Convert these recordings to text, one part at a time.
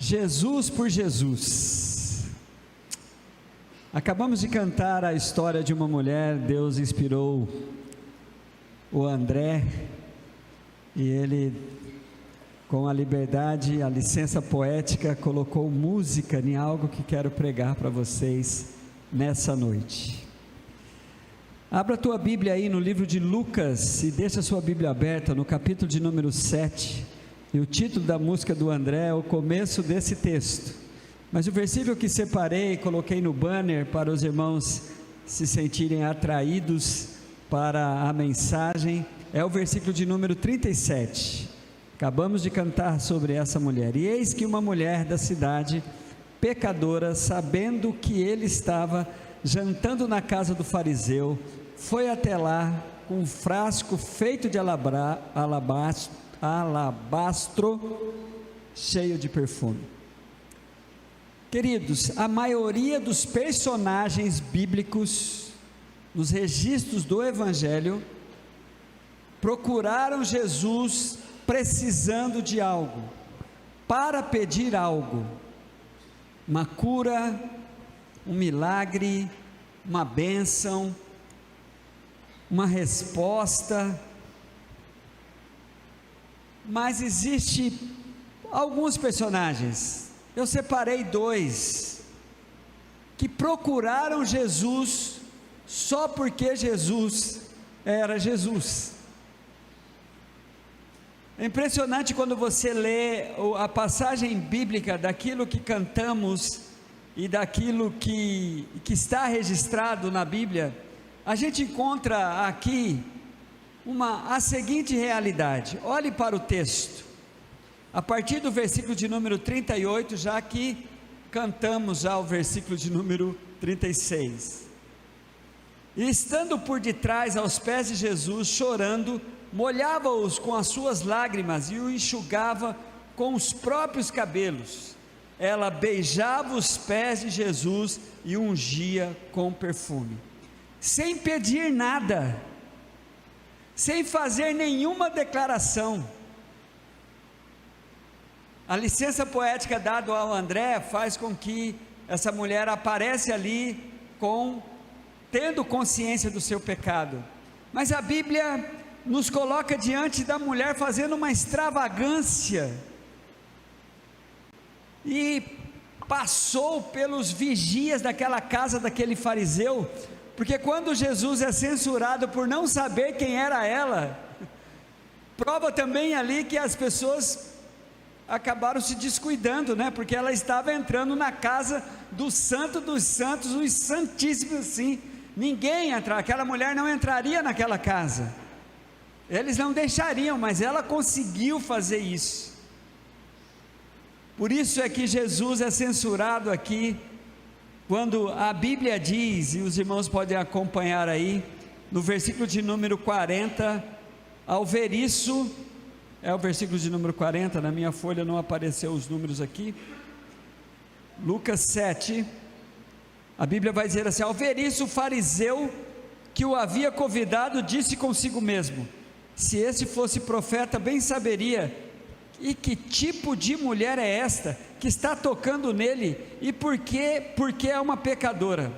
Jesus por Jesus. Acabamos de cantar a história de uma mulher. Deus inspirou o André e ele, com a liberdade, a licença poética, colocou música em algo que quero pregar para vocês nessa noite. Abra a tua Bíblia aí no livro de Lucas e deixa a sua Bíblia aberta no capítulo de número 7. E o título da música do André é o começo desse texto, mas o versículo que separei e coloquei no banner para os irmãos se sentirem atraídos para a mensagem, é o versículo de número 37, acabamos de cantar sobre essa mulher. E eis que uma mulher da cidade, pecadora, sabendo que ele estava jantando na casa do fariseu, foi até lá com um frasco feito de alabastro cheio de perfume. Queridos, a maioria dos personagens bíblicos nos registros do Evangelho procuraram Jesus precisando de algo, para pedir algo, uma cura, um milagre, uma bênção, uma resposta. Mas existe alguns personagens, eu separei dois, que procuraram Jesus só porque Jesus era Jesus. É impressionante quando você lê a passagem bíblica daquilo que cantamos e daquilo que está registrado na Bíblia. A gente encontra aqui a seguinte realidade. Olhe para o texto, a partir do versículo de número 38, já que cantamos já o versículo de número 36. E estando por detrás aos pés de Jesus, chorando, molhava-os com as suas lágrimas e o enxugava com os próprios cabelos. Ela beijava os pés de Jesus e o ungia com perfume, sem pedir nada, sem fazer nenhuma declaração. A licença poética dada ao André faz com que essa mulher aparece ali tendo consciência do seu pecado, mas a Bíblia nos coloca diante da mulher fazendo uma extravagância, e passou pelos vigias daquela casa daquele fariseu, porque quando Jesus é censurado por não saber quem era ela, prova também ali que as pessoas acabaram se descuidando, porque ela estava entrando na casa do santo dos santos, os santíssimos, assim, ninguém entrava, aquela mulher não entraria naquela casa, eles não deixariam, mas ela conseguiu fazer isso. Por isso é que Jesus é censurado aqui, quando a Bíblia diz, e os irmãos podem acompanhar aí, no versículo de número 40, ao ver isso, é o versículo de número 40, na minha folha não apareceu os números aqui, Lucas 7, a Bíblia vai dizer assim: ao ver isso, o fariseu que o havia convidado disse consigo mesmo: se esse fosse profeta, bem saberia, e que tipo de mulher é esta que está tocando nele, e porque é uma pecadora.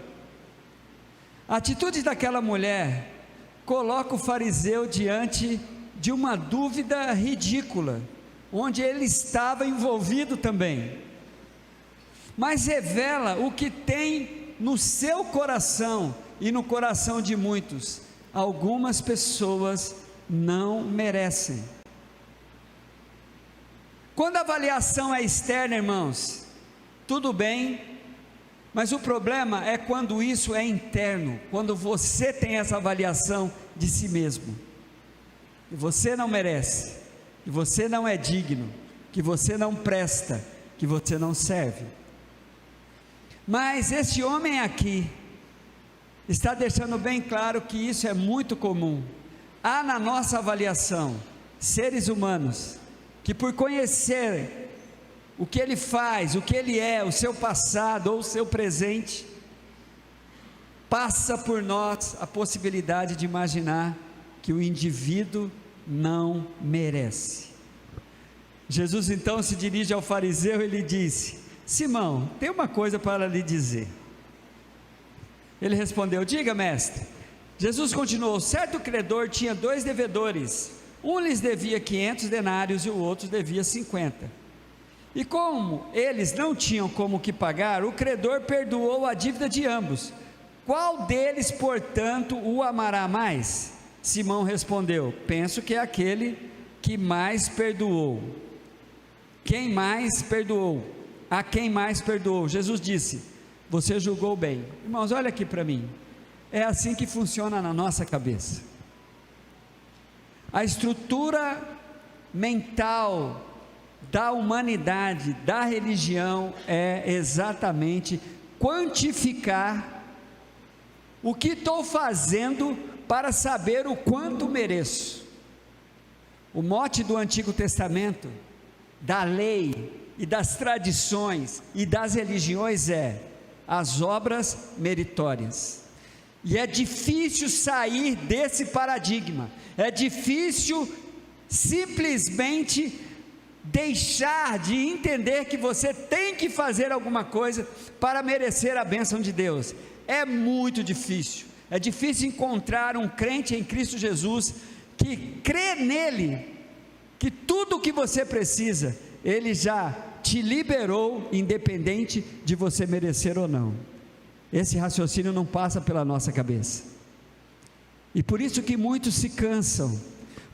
A atitude daquela mulher coloca o fariseu diante de uma dúvida ridícula, onde ele estava envolvido também, mas revela o que tem no seu coração e no coração de muitos. Algumas pessoas não merecem. Quando a avaliação é externa, irmãos, tudo bem, mas o problema é quando isso é interno, quando você tem essa avaliação de si mesmo, que você não merece, que você não é digno, que você não presta, que você não serve. Mas esse homem aqui está deixando bem claro que isso é muito comum. Há na nossa avaliação seres humanos que, por conhecer o que ele faz, o que ele é, o seu passado ou o seu presente, passa por nós a possibilidade de imaginar que o indivíduo não merece. Jesus então se dirige ao fariseu e lhe disse: Simão, tem uma coisa para lhe dizer. Ele respondeu: diga, mestre. Jesus continuou: certo credor tinha 2 devedores, um lhes devia 500 denários e o outro devia 50. E como eles não tinham como que pagar, o credor perdoou a dívida de ambos. Qual deles, portanto, o amará mais? Simão respondeu: penso que é aquele que mais perdoou. Quem mais perdoou? A quem mais perdoou? Jesus disse: você julgou bem. Irmãos, olha aqui para mim. É assim que funciona na nossa cabeça. A estrutura mental da humanidade, da religião, é exatamente quantificar o que estou fazendo para saber o quanto mereço. O mote do Antigo Testamento, da lei e das tradições e das religiões é as obras meritórias. E é difícil sair desse paradigma, é difícil simplesmente deixar de entender que você tem que fazer alguma coisa para merecer a bênção de Deus. É muito difícil, é difícil encontrar um crente em Cristo Jesus que crê nele, que tudo o que você precisa, ele já te liberou, independente de você merecer ou não. Esse raciocínio não passa pela nossa cabeça, e por isso que muitos se cansam,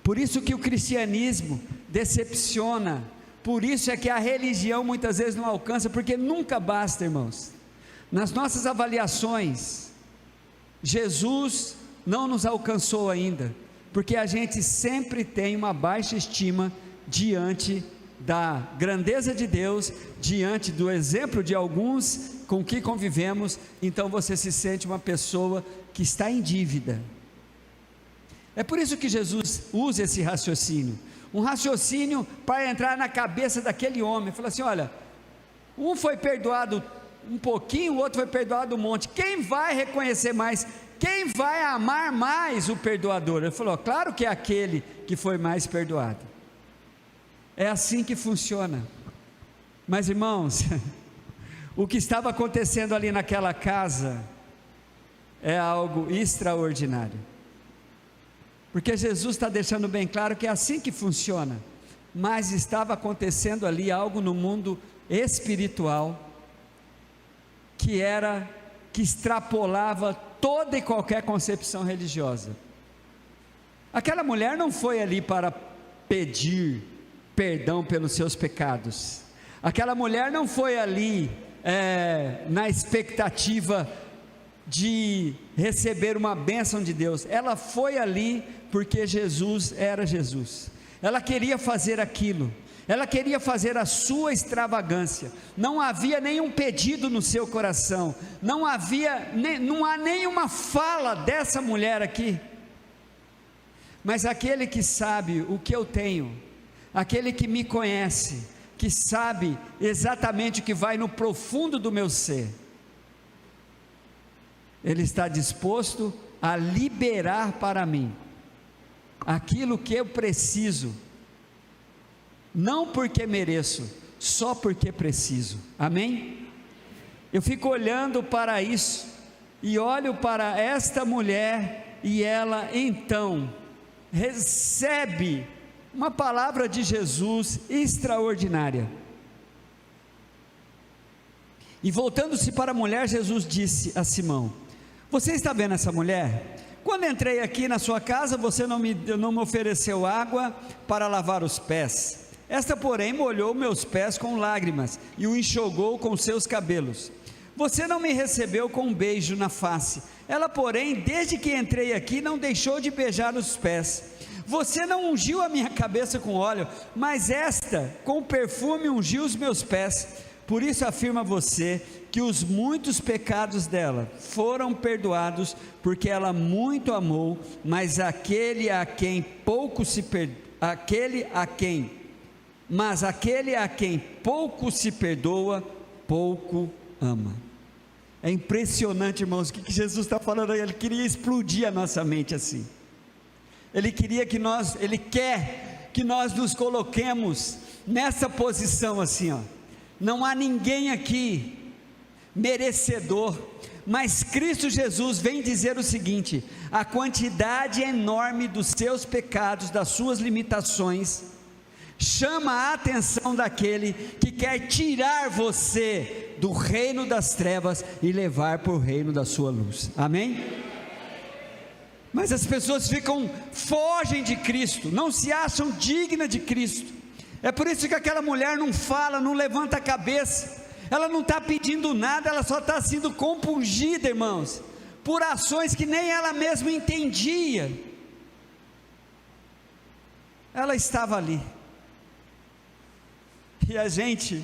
por isso que o cristianismo decepciona, por isso é que a religião muitas vezes não alcança, porque nunca basta, irmãos. Nas nossas avaliações, Jesus não nos alcançou ainda, porque a gente sempre tem uma baixa estima diante da grandeza de Deus, diante do exemplo de alguns com que convivemos. Então você se sente uma pessoa que está em dívida. É por isso que Jesus usa esse raciocínio, um raciocínio para entrar na cabeça daquele homem. Fala assim: olha, um foi perdoado um pouquinho, o outro foi perdoado um monte, quem vai reconhecer mais? Quem vai amar mais o perdoador? Ele falou: claro que é aquele que foi mais perdoado. É assim que funciona. Mas irmãos, o que estava acontecendo ali naquela casa é algo extraordinário, porque Jesus está deixando bem claro que é assim que funciona. Mas estava acontecendo ali algo no mundo espiritual que extrapolava toda e qualquer concepção religiosa. Aquela mulher não foi ali para pedir perdão pelos seus pecados. Aquela mulher não foi ali na expectativa de receber uma bênção de Deus. Ela foi ali porque Jesus era Jesus. Ela queria fazer aquilo, ela queria fazer a sua extravagância. Não havia nenhum pedido no seu coração, não há nenhuma fala dessa mulher aqui. Mas aquele que sabe o que eu tenho, aquele que me conhece, que sabe exatamente o que vai no profundo do meu ser, ele está disposto a liberar para mim aquilo que eu preciso, não porque mereço, só porque preciso. Amém? Eu fico olhando para isso, e olho para esta mulher, e ela então recebe uma palavra de Jesus extraordinária. E voltando-se para a mulher, Jesus disse a Simão: você está vendo essa mulher? Quando entrei aqui na sua casa, você não me ofereceu água para lavar os pés. Esta, porém, molhou meus pés com lágrimas e o enxugou com seus cabelos. Você não me recebeu com um beijo na face. Ela, porém, desde que entrei aqui, não deixou de beijar os pés. Você não ungiu a minha cabeça com óleo, mas esta, com perfume, ungiu os meus pés. Por isso afirma você que os muitos pecados dela foram perdoados, porque ela muito amou. Mas aquele a quem pouco se perdoa, pouco ama. É impressionante, irmãos, o que Jesus está falando aí. Ele queria explodir a nossa mente assim. Ele quer que nós nos coloquemos nessa posição assim, ó. Não há ninguém aqui merecedor, mas Cristo Jesus vem dizer o seguinte: a quantidade enorme dos seus pecados, das suas limitações, chama a atenção daquele que quer tirar você do reino das trevas e levar para o reino da sua luz. Amém? Mas as pessoas fogem de Cristo, não se acham dignas de Cristo. É por isso que aquela mulher não fala, não levanta a cabeça, ela não está pedindo nada, ela só está sendo compungida, irmãos, por ações que nem ela mesma entendia. Ela estava ali, e a gente,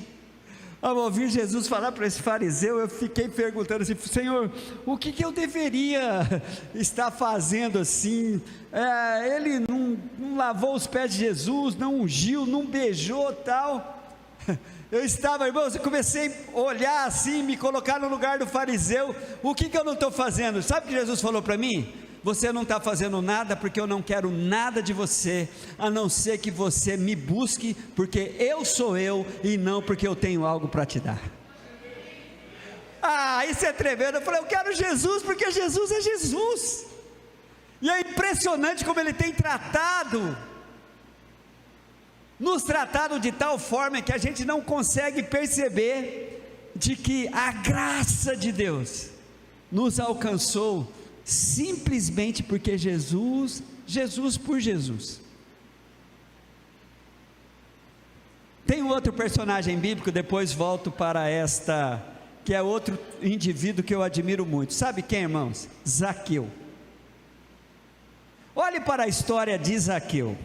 ao ouvir Jesus falar para esse fariseu, eu fiquei perguntando assim: Senhor, o que eu deveria estar fazendo assim? Ele não lavou os pés de Jesus, não ungiu, não beijou, tal. Eu estava, irmãos, eu comecei a olhar assim, me colocar no lugar do fariseu. O que eu não estou fazendo? Sabe o que Jesus falou para mim? Você não está fazendo nada porque eu não quero nada de você, a não ser que você me busque, porque eu sou eu e não porque eu tenho algo para te dar. Isso é tremendo. Eu falei: eu quero Jesus porque Jesus é Jesus. E é impressionante como Ele tem nos tratado de tal forma que a gente não consegue perceber de que a graça de Deus nos alcançou simplesmente porque Jesus por Jesus. Tem um outro personagem bíblico, depois volto para esta, que é outro indivíduo que eu admiro muito. Sabe quem, irmãos? Zaqueu. Olhe para a história de Zaqueu.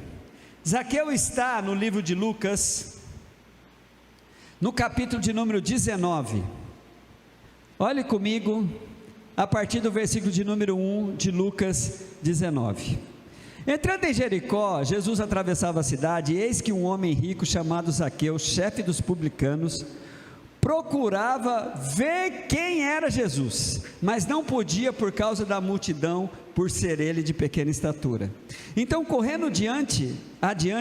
Zaqueu está no livro de Lucas, no capítulo de número 19. Olhe comigo, a partir do versículo de número 1 de Lucas 19. Entrando em Jericó, Jesus atravessava a cidade, e eis que um homem rico chamado Zaqueu, chefe dos publicanos, procurava ver quem era Jesus, mas não podia por causa da multidão, por ser ele de pequena estatura. Então, correndo adiante,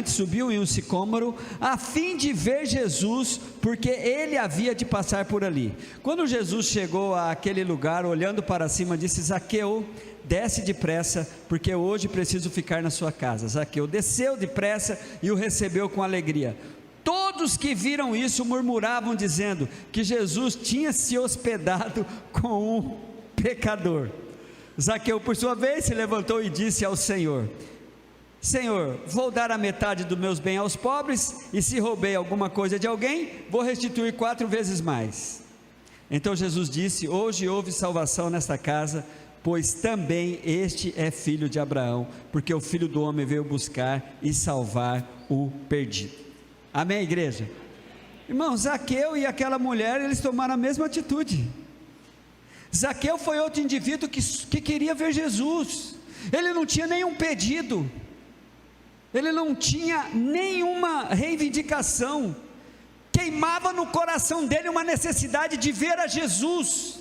subiu em um sicômoro, a fim de ver Jesus, porque ele havia de passar por ali. Quando Jesus chegou àquele lugar, olhando para cima, disse: Zaqueu, desce depressa, porque hoje preciso ficar na sua casa. Zaqueu desceu depressa e o recebeu com alegria. Todos que viram isso murmuravam, dizendo que Jesus tinha se hospedado com um pecador. Zaqueu, por sua vez, se levantou e disse ao Senhor: Senhor, vou dar a metade dos meus bens aos pobres, e se roubei alguma coisa de alguém, vou restituir 4 vezes mais. Então Jesus disse: hoje houve salvação nesta casa, pois também este é filho de Abraão, porque o Filho do Homem veio buscar e salvar o perdido. Amém, igreja? Irmão, Zaqueu e aquela mulher, eles tomaram a mesma atitude. Zaqueu foi outro indivíduo que queria ver Jesus. Ele não tinha nenhum pedido, ele não tinha nenhuma reivindicação, queimava no coração dele uma necessidade de ver a Jesus.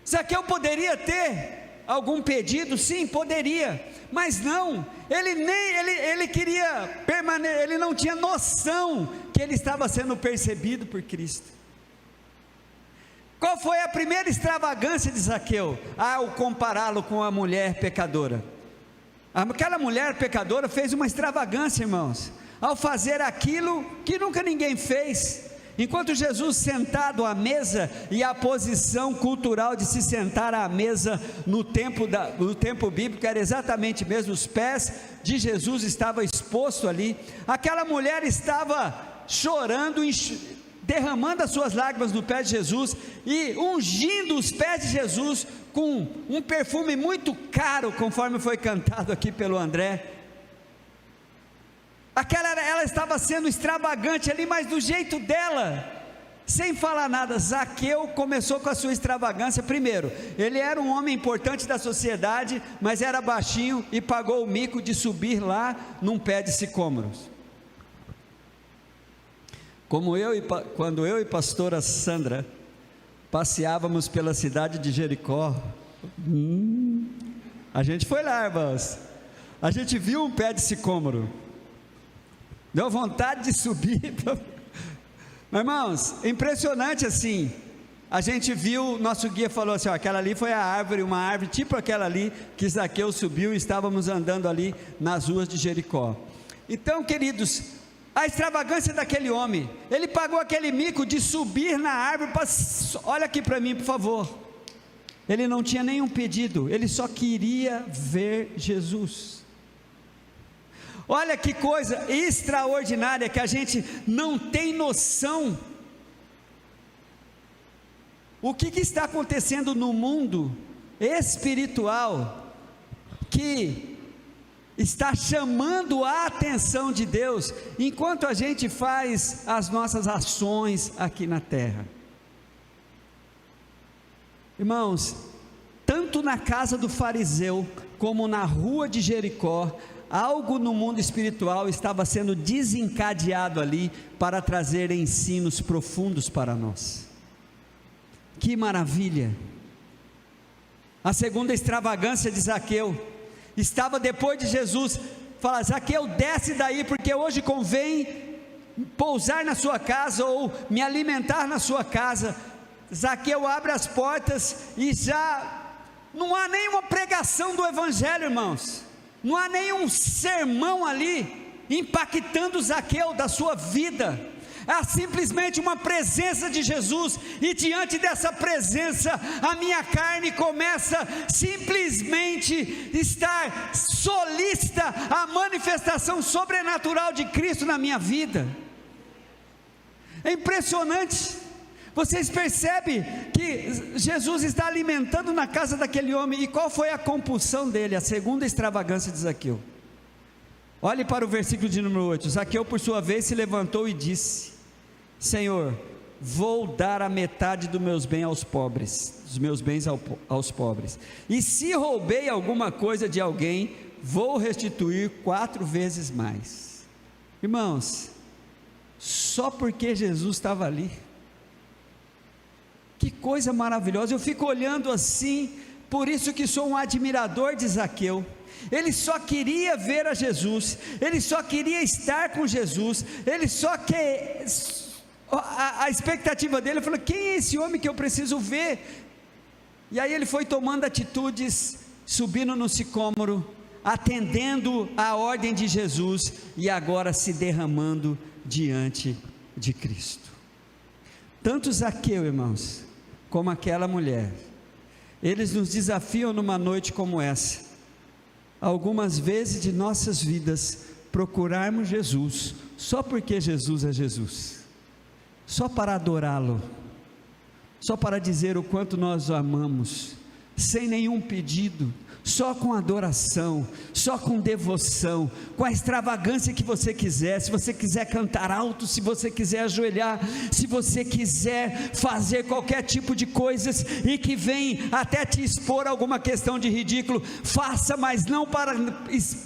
Zaqueu poderia ter algum pedido? Sim, poderia, mas não, ele queria permanecer, ele não tinha noção que ele estava sendo percebido por Cristo. Qual foi a primeira extravagância de Zaqueu? Ao compará-lo com a mulher pecadora. Aquela mulher pecadora fez uma extravagância, irmãos, ao fazer aquilo que nunca ninguém fez. Enquanto Jesus sentado à mesa, e a posição cultural de se sentar à mesa no tempo bíblico era exatamente mesmo, os pés de Jesus estavam expostos ali. Aquela mulher estava chorando, derramando as suas lágrimas no pé de Jesus e ungindo os pés de Jesus com um perfume muito caro, conforme foi cantado aqui pelo André. Ela estava sendo extravagante ali, mas do jeito dela, sem falar nada. Zaqueu começou com a sua extravagância. Primeiro, ele era um homem importante da sociedade, mas era baixinho e pagou o mico de subir lá num pé de sicômoros. Quando eu e pastora Sandra passeávamos pela cidade de Jericó, a gente foi lá, irmãos, a gente viu um pé de sicômoro, deu vontade de subir. Mas, irmãos, é impressionante assim. A gente viu, nosso guia falou assim: ó, aquela ali foi a árvore, uma árvore tipo aquela ali que Zaqueu subiu, e estávamos andando ali nas ruas de Jericó. Então, queridos, a extravagância daquele homem, ele pagou aquele mico de subir na árvore olha aqui para mim, por favor. Ele não tinha nenhum pedido, ele só queria ver Jesus. Olha que coisa extraordinária, que a gente não tem noção. O que está acontecendo no mundo espiritual, que está chamando a atenção de Deus, enquanto a gente faz as nossas ações aqui na terra. Irmãos, tanto na casa do fariseu, como na rua de Jericó, algo no mundo espiritual estava sendo desencadeado ali, para trazer ensinos profundos para nós. Que maravilha! A segunda extravagância de Zaqueu, estava depois de Jesus, fala: Zaqueu, desce daí, porque hoje convém pousar na sua casa, ou me alimentar na sua casa. Zaqueu abre as portas, e já não há nenhuma pregação do evangelho, irmãos, não há nenhum sermão ali, impactando Zaqueu da sua vida. Há simplesmente uma presença de Jesus, e diante dessa presença, a minha carne começa simplesmente estar solícita à manifestação sobrenatural de Cristo na minha vida. É impressionante. Vocês percebem que Jesus está alimentando na casa daquele homem, e qual foi a compulsão dele? A segunda extravagância de Zaqueu. Olhe para o versículo de número 8. Zaqueu, por sua vez, se levantou e disse: Senhor, vou dar a metade dos meus bens aos pobres, aos pobres, e se roubei alguma coisa de alguém, vou restituir 4 vezes mais. Irmãos, só porque Jesus estava ali. Que coisa maravilhosa. Eu fico olhando assim, por isso que sou um admirador de Zaqueu. Ele só queria ver a Jesus, ele só queria estar com Jesus, ele só quer, a expectativa dele, ele falou: quem é esse homem que eu preciso ver? E aí ele foi tomando atitudes, subindo no sicômoro, atendendo a ordem de Jesus, e agora se derramando diante de Cristo. Tanto Zaqueu, irmãos, como aquela mulher, eles nos desafiam numa noite como essa, algumas vezes de nossas vidas, procurarmos Jesus, só porque Jesus é Jesus, só para adorá-lo, só para dizer o quanto nós o amamos, sem nenhum pedido, só com adoração, só com devoção, com a extravagância que você quiser. Se você quiser cantar alto, se você quiser ajoelhar, se você quiser fazer qualquer tipo de coisas, e que vem até te expor alguma questão de ridículo, faça, mas não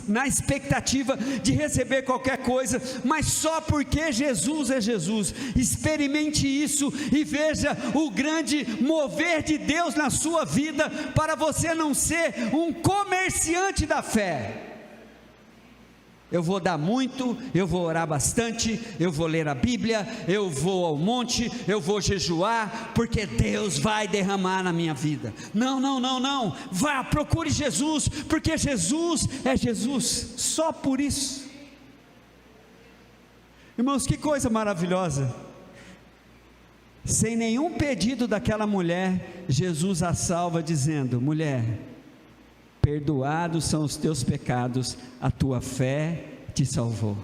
na expectativa de receber qualquer coisa, mas só porque Jesus é Jesus. Experimente isso e veja o grande mover de Deus na sua vida, para você não ser um comerciante da fé. Eu vou dar muito, eu vou orar bastante, eu vou ler a Bíblia, eu vou ao monte, eu vou jejuar, porque Deus vai derramar na minha vida. Não, não, não, não. Vá, procure Jesus, porque Jesus é Jesus, só por isso. Irmãos, que coisa maravilhosa. Sem nenhum pedido daquela mulher, Jesus a salva, dizendo: mulher, perdoados são os teus pecados, a tua fé te salvou.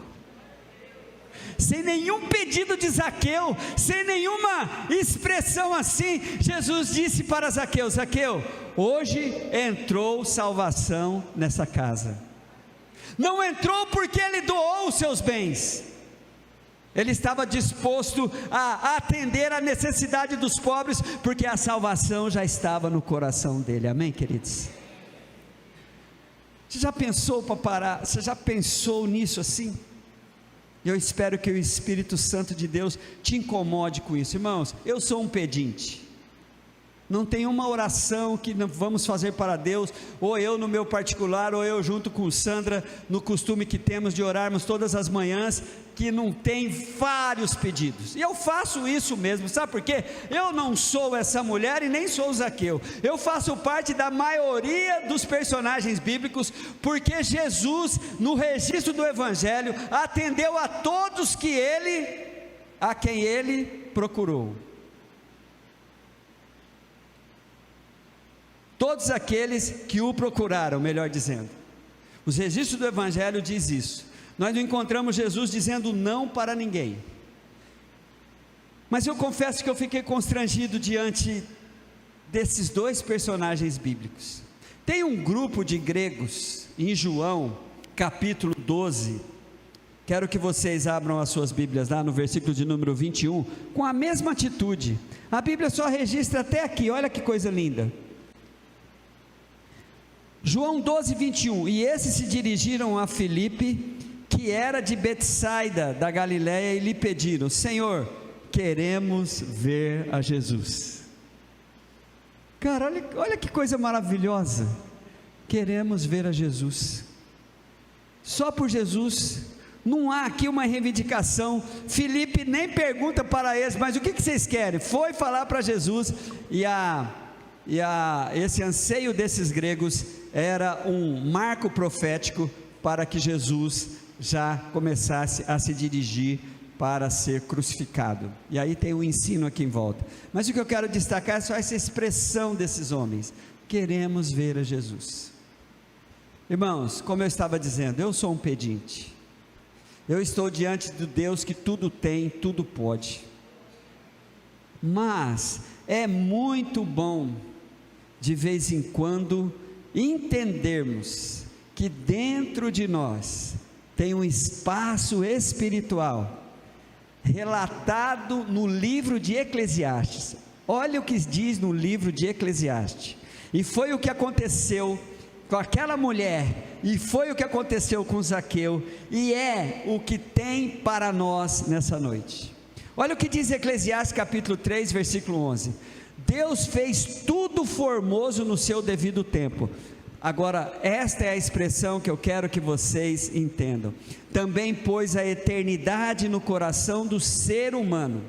Sem nenhum pedido de Zaqueu, sem nenhuma expressão assim, Jesus disse para Zaqueu: Zaqueu, hoje entrou salvação nessa casa. Não entrou porque ele doou os seus bens, ele estava disposto a atender a necessidade dos pobres, porque a salvação já estava no coração dele. Amém, queridos? Você já pensou para parar? Você já pensou nisso assim? Eu espero que o Espírito Santo de Deus te incomode com isso. Irmãos, eu sou um pedinte. Não tem uma oração que vamos fazer para Deus, ou eu no meu particular, ou eu junto com Sandra, no costume que temos de orarmos todas as manhãs, que não tem vários pedidos. E eu faço isso mesmo, sabe por quê? Eu não sou essa mulher e nem sou o Zaqueu. Eu faço parte da maioria dos personagens bíblicos, porque Jesus, no registro do Evangelho, atendeu a todos a quem ele procurou. Todos aqueles que o procuraram, melhor dizendo. Os registros do Evangelho diz isso. Nós não encontramos Jesus dizendo não para ninguém. Mas eu confesso que eu fiquei constrangido diante desses dois personagens bíblicos. Tem um grupo de gregos em João, capítulo 12. Quero que vocês abram as suas Bíblias lá no versículo de número 21, com a mesma atitude. A Bíblia só registra até aqui, olha que coisa linda. João 12, 21, e esses se dirigiram a Filipe, que era de Betsaida, da Galiléia, e lhe pediram: Senhor, queremos ver a Jesus. Cara, olha que coisa maravilhosa, queremos ver a Jesus, só por Jesus, não há aqui uma reivindicação. Filipe nem pergunta para eles, mas o que vocês querem? Foi falar para Jesus, esse anseio desses gregos era um marco profético para que Jesus já começasse a se dirigir para ser crucificado. E aí tem um ensino aqui em volta, mas o que eu quero destacar é só essa expressão desses homens: queremos ver a Jesus. Irmãos, como eu estava dizendo, eu sou um pedinte, eu estou diante do Deus que tudo tem, tudo pode, mas é muito bom de vez em quando entendermos que dentro de nós tem um espaço espiritual relatado no livro de Eclesiastes. Olha o que diz no livro de Eclesiastes. E foi o que aconteceu com aquela mulher, e foi o que aconteceu com Zaqueu, e é o que tem para nós nessa noite. Olha o que diz Eclesiastes capítulo 3, versículo 11: Deus fez tudo formoso no seu devido tempo. Agora, esta é a expressão que eu quero que vocês entendam. Também pôs a eternidade no coração do ser humano.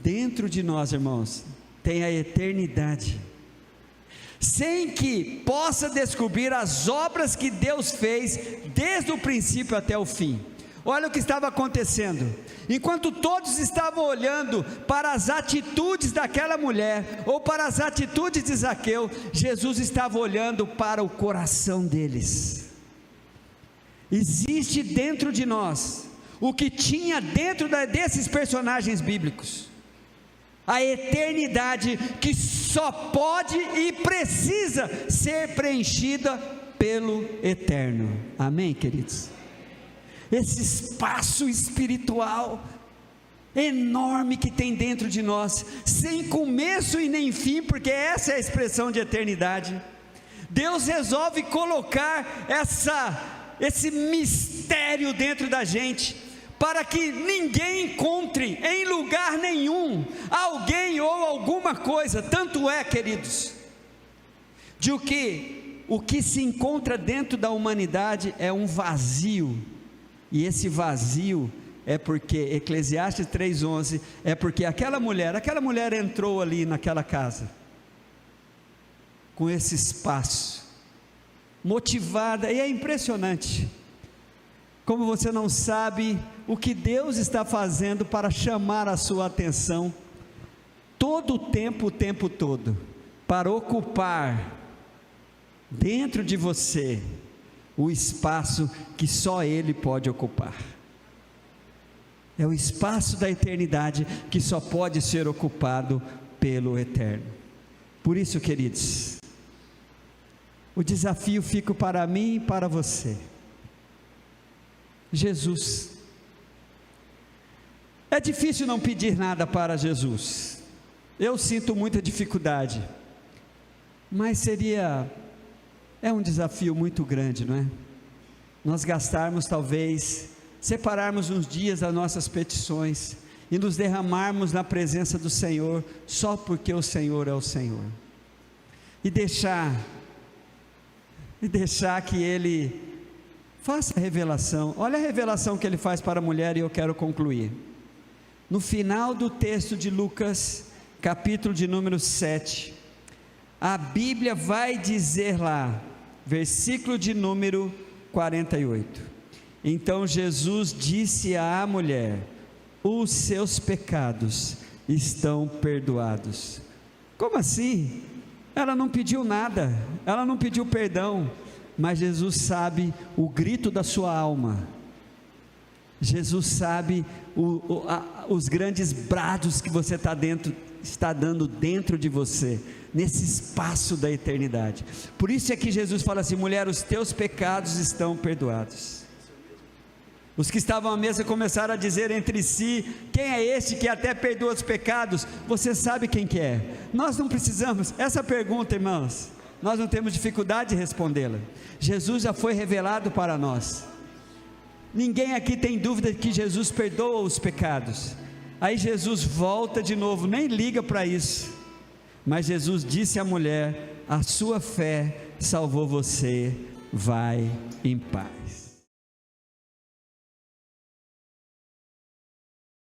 Dentro de nós, irmãos, tem a eternidade, sem que possa descobrir as obras que Deus fez desde o princípio até o fim. Olha o que estava acontecendo. Enquanto todos estavam olhando para as atitudes daquela mulher, ou para as atitudes de Zaqueu, Jesus estava olhando para o coração deles. Existe dentro de nós o que tinha dentro desses personagens bíblicos: a eternidade que só pode e precisa ser preenchida pelo eterno. Amém, queridos? Esse espaço espiritual enorme que tem dentro de nós, sem começo e nem fim, porque essa é a expressão de eternidade. Deus resolve colocar esse mistério dentro da gente, para que ninguém encontre em lugar nenhum alguém ou alguma coisa. Tanto é, queridos, de o que se encontra dentro da humanidade é um vazio. E esse vazio é porque, Eclesiastes 3,11, é porque aquela mulher entrou ali naquela casa, com esse espaço, motivada, e é impressionante, como você não sabe o que Deus está fazendo para chamar a sua atenção, todo o tempo todo, para ocupar, dentro de você, o espaço que só Ele pode ocupar. É o espaço da eternidade que só pode ser ocupado pelo eterno. Por isso, queridos, o desafio fica para mim e para você: Jesus. É difícil não pedir nada para Jesus, eu sinto muita dificuldade, mas é um desafio muito grande, não é? Nós gastarmos, talvez, separarmos uns dias das nossas petições, e nos derramarmos na presença do Senhor, só porque o Senhor é o Senhor, e deixar que Ele faça a revelação. Olha a revelação que Ele faz para a mulher, e eu quero concluir. No final do texto de Lucas, capítulo de número 7, a Bíblia vai dizer lá, versículo de número 48, então Jesus disse à mulher: os seus pecados estão perdoados. Como assim? Ela não pediu nada, ela não pediu perdão, mas Jesus sabe o grito da sua alma, Jesus sabe os grandes brados que você está dando dentro de você, nesse espaço da eternidade. Por isso é que Jesus fala assim: mulher, os teus pecados estão perdoados. Os que estavam à mesa começaram a dizer entre si: quem é este que até perdoa os pecados? Você sabe quem que é. Nós não precisamos, essa pergunta, irmãos, nós não temos dificuldade de respondê-la. Jesus já foi revelado para nós. Ninguém aqui tem dúvida que Jesus perdoa os pecados. Aí Jesus volta de novo, nem liga para isso, mas Jesus disse à mulher: a sua fé salvou você, vai em paz.